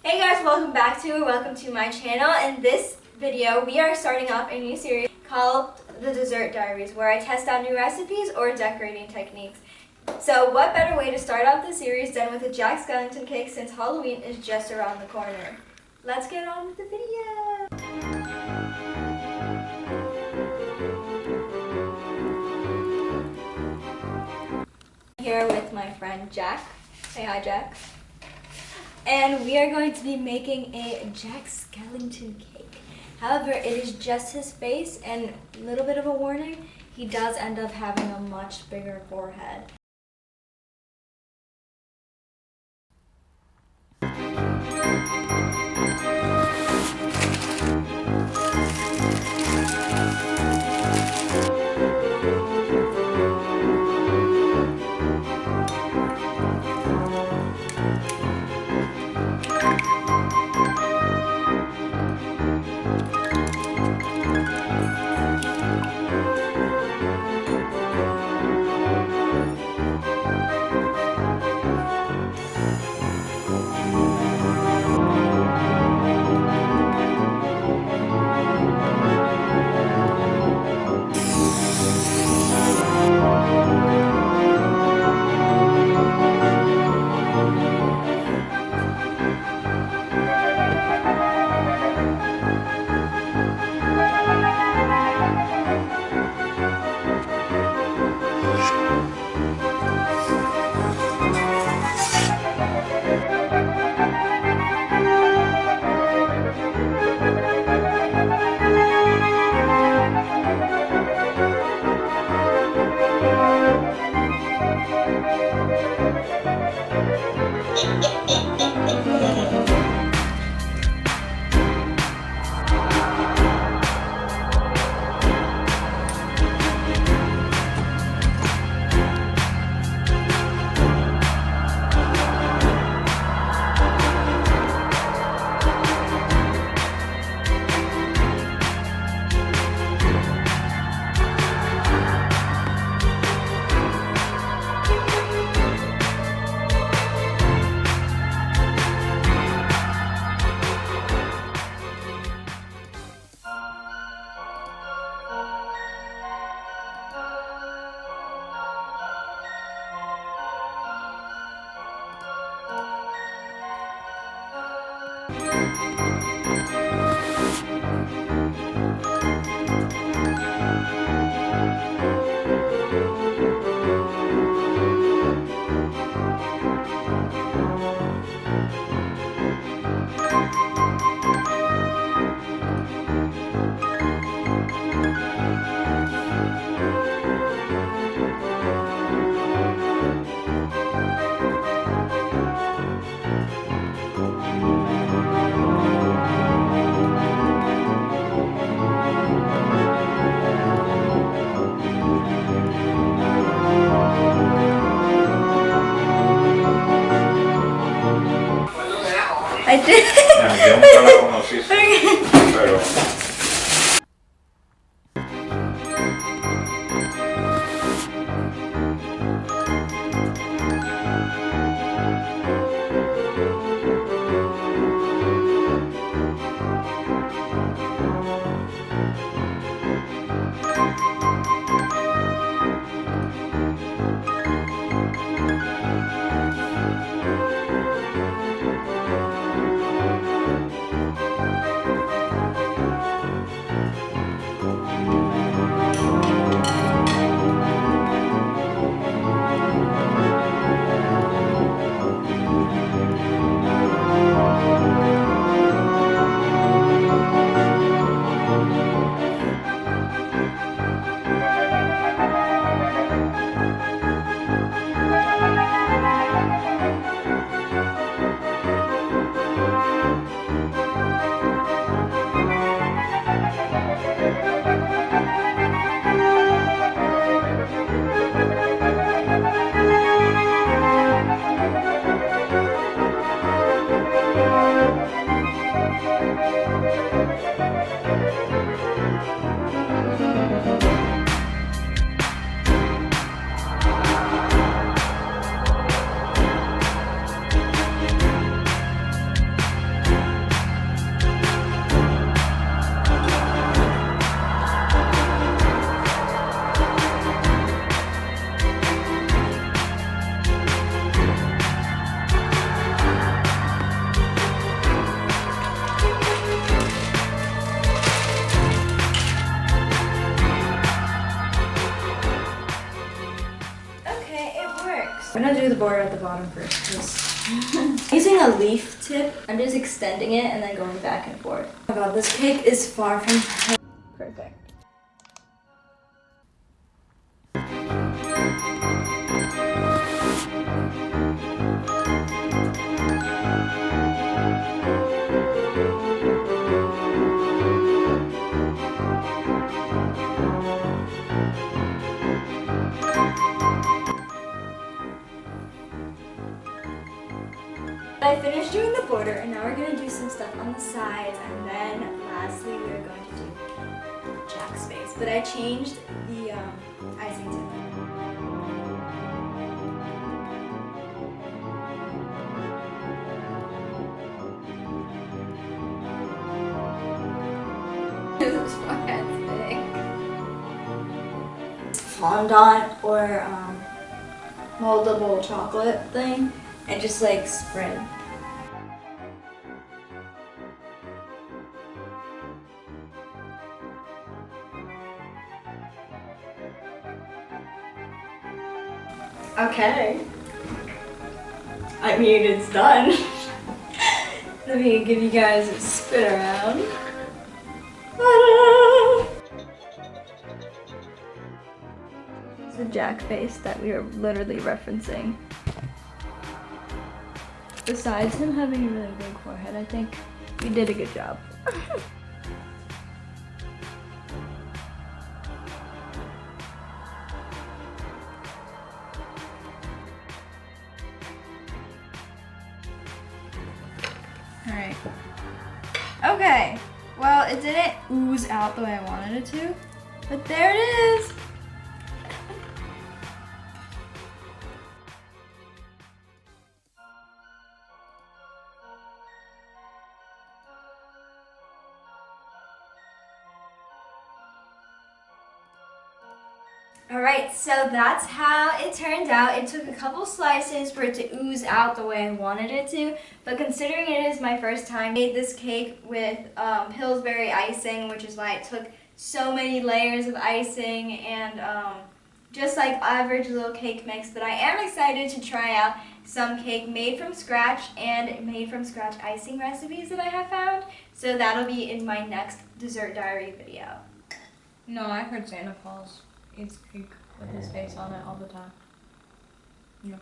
Hey guys, welcome to my channel. In this video, we are starting off a new series called the Dessert Diaries, where I test out new recipes or decorating techniques. So what better way to start off the series than with a Jack Skelligton cake, since Halloween is just around the corner. Let's get on with the video. Here with my friend Jack. Say hi, Jack. And we are going to be making a Jack Skelligton cake. However, it is just his face, and a little bit of a warning, he does end up having a much bigger forehead. I did. Yo nunca la conocí, pero... border at the bottom first. Using a leaf tip, I'm just extending it and then going back and forth. Oh my god, this cake is far from perfect. I finished doing the border and now we're going to do some stuff on the sides, and then lastly we're going to do Jack's face. But I changed the icing tip. This forehead's big. Fondant or moldable chocolate thing, and just like spread. Okay. I mean, it's done. Let me give you guys a spin around. Ta-da! This is the Jack face that we are literally referencing. Besides him having a really big forehead, I think we did a good job. Alright. Okay. Well, it didn't ooze out the way I wanted it to, but there it is. Alright, so that's how it turned out. It took a couple slices for it to ooze out the way I wanted it to, but considering it is my first time, I made this cake with Pillsbury icing, which is why it took so many layers of icing and just like average little cake mix. But I am excited to try out some cake made from scratch and made from scratch icing recipes that I have found. So that'll be in my next Dessert Diary video. No, I heard Santa Claus eats cake with his face on it all the time. Yeah.